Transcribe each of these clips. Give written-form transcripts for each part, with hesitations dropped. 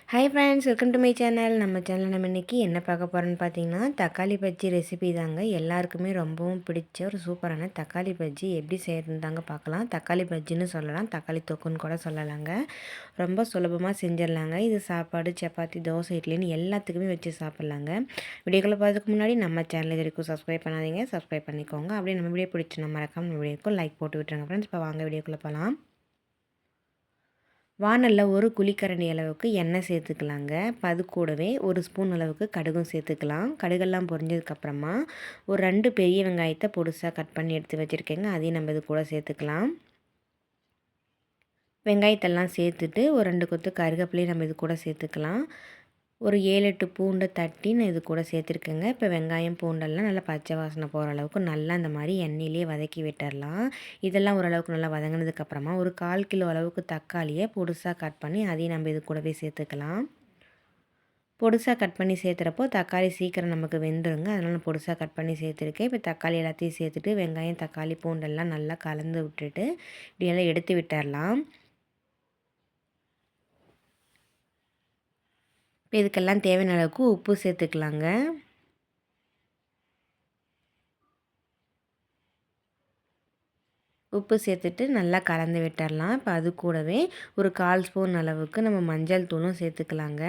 Hi friends, welcome to my channel. நம்ம சேனலில் நம்ம இன்றைக்கி என்ன பார்க்க போகிறோன்னு பார்த்தீங்கன்னா, தக்காளி பஜ்ஜி ரெசிபி தாங்க. எல்லாருக்குமே ரொம்பவும் பிடிச்ச ஒரு சூப்பரான தக்காளி பஜ்ஜி எப்படி செய்யறதுன்னு தாங்க பார்க்கலாம். தக்காளி பஜ்ஜின்னு சொல்லலாம், தக்காளி தொக்குன்னு கூட சொல்லலாங்க. ரொம்ப சுலபமாக செஞ்சிடலாங்க. இது சாப்பாடு, சப்பாத்தி, தோசை, இட்லின்னு எல்லாத்துக்குமே வச்சு சாப்பிட்லாங்க. வீடியோக்குள்ளே பார்த்துக்கு முன்னாடி நம்ம சேனல் இது வரைக்கும் சப்ஸ்கிரைப் பண்ணாதீங்க, சப்ஸ்கிரைப் பண்ணிக்கோங்க. அப்படியே நம்ம வீடியோ பிடிச்சி மறக்காம நம்ம வீடியோக்கும் லைக் போட்டு விட்டுருங்க ஃப்ரெண்ட்ஸ். இப்போ வாங்க வீடியோக்குள்ளே போகலாம். வானலில் ஒரு குழிக்கரண்டி அளவுக்கு எண்ணெய் சேர்த்துக்கலாங்க. இப்போ அது கூடவே ஒரு ஸ்பூன் அளவுக்கு கடுகும் சேர்த்துக்கலாம். கடுகெல்லாம் பொரிஞ்சதுக்கப்புறமா ஒரு 2 பெரிய வெங்காயத்தை பொடிசாக கட் பண்ணி எடுத்து வச்சுருக்கேங்க. அதையும் நம்ம இது கூட சேர்த்துக்கலாம். வெங்காயத்தெல்லாம் சேர்த்துட்டு ஒரு 2 கொத்து கருவேப்பிலையும் நம்ம இது கூட சேர்த்துக்கலாம். ஒரு 7, 8 பூண்டை தட்டி நான் இது கூட சேர்த்துருக்கேங்க. இப்போ வெங்காயம், பூண்டெல்லாம் நல்லா பச்சை வாசனை போகிற அளவுக்கு நல்லா இந்த மாதிரி எண்ணெயிலே வதக்கி விட்டுடலாம். இதெல்லாம் ஓரளவுக்கு நல்லா வதங்கினதுக்கப்புறமா ஒரு 1/4 கிலோ அளவுக்கு தக்காளியை பொடிசாக கட் பண்ணி அதையும் நம்ம இது கூடவே சேர்த்துக்கலாம். பொடிசாக கட் பண்ணி சேர்த்துறப்போ தக்காளி சீக்கிரம் நமக்கு வெந்துடுங்க. அதனால் நான் பொடிசாக கட் பண்ணி சேர்த்துருக்கேன். இப்போ தக்காளி எல்லாத்தையும் சேர்த்துட்டு வெங்காயம், தக்காளி, பூண்டெல்லாம் நல்லா கலந்து விட்டுட்டு இப்படியெல்லாம் எடுத்து விட்டுடலாம். இப்போ இதுக்கெல்லாம் தேவையான அளவுக்கு உப்பு சேர்த்துக்கலாங்க. உப்பு சேர்த்துட்டு நல்லா கலந்து விட்டுடலாம். இப்போ அது கூடவே ஒரு 1/4 ஸ்பூன் அளவுக்கு நம்ம மஞ்சள் தூளும் சேர்த்துக்கலாங்க.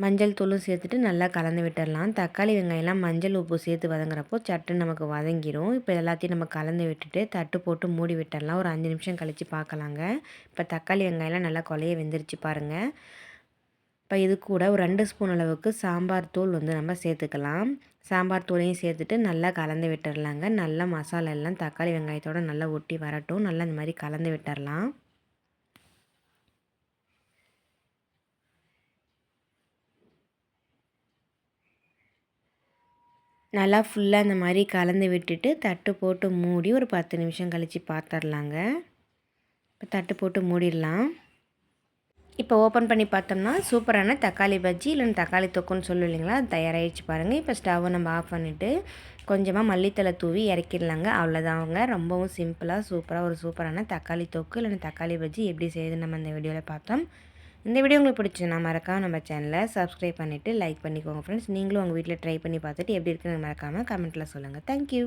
மஞ்சள் தூளும் சேர்த்துட்டு நல்லா கலந்து விட்டுடலாம். தக்காளி, வெங்காயம்லாம் மஞ்சள், உப்பு சேர்த்து வதங்குறப்போ சட்டுன்னு நமக்கு வதங்கிடும். இப்போ எல்லாத்தையும் நம்ம கலந்து விட்டுட்டு தட்டு போட்டு மூடி விட்டுடலாம். ஒரு 5 நிமிஷம் கழித்து பார்க்கலாங்க. இப்போ தக்காளி, வெங்காயம்லாம் நல்லா கொலைய வெந்துருச்சு பாருங்கள். இப்போ இது கூட ஒரு 2 ஸ்பூன் அளவுக்கு சாம்பார் தூள் நம்ம சேர்த்துக்கலாம். சாம்பார் தூளையும் சேர்த்துட்டு நல்லா கலந்து விட்டுடலாங்க. நல்லா மசாலா எல்லாம் தக்காளி வெங்காயத்தோடு நல்லா ஒட்டி வரட்டும். நல்லா இந்த மாதிரி கலந்து விட்டுடலாம். நல்லா ஃபுல்லாக இந்த மாதிரி கலந்து விட்டுட்டு தட்டு போட்டு மூடி ஒரு 10 நிமிஷம் கழித்து பார்த்துடலாங்க. இப்போ தட்டு போட்டு மூடிடலாம். இப்போ ஓப்பன் பண்ணி பார்த்தோம்னா சூப்பரான தக்காளி பஜ்ஜி இல்லைன்னா தக்காளி தொக்குன்னு சொல்லும் இல்லைங்களா, அது தயாராகிடுச்சு பாருங்கள். இப்போ ஸ்டவ்வை நம்ம ஆஃப் பண்ணிவிட்டு கொஞ்சமாக மல்லித்தலை தூவி இறக்கிடலாங்க. அவ்வளோதாங்க. ரொம்பவும் சிம்பிளாக சூப்பராக ஒரு சூப்பரான தக்காளி தொக்கு இல்லைன்னா தக்காளி பஜ்ஜி எப்படி செய்யுதுன்னு நம்ம இந்த வீடியோவில் பார்த்தோம். இந்த வீடியோ உங்களுக்கு பிடிச்சதுன்னா மறக்காம நம்ம சேனலை சப்ஸ்கிரைப் பண்ணிவிட்டு லைக் பண்ணிக்கோங்க ஃப்ரெண்ட்ஸ். நீங்களும் உங்கள் வீட்டில் ட்ரை பண்ணி பார்த்துட்டு எப்படி இருக்குன்னு மறக்காமல் கமெண்ட்டில் சொல்லுங்கள். தேங்க்யூ.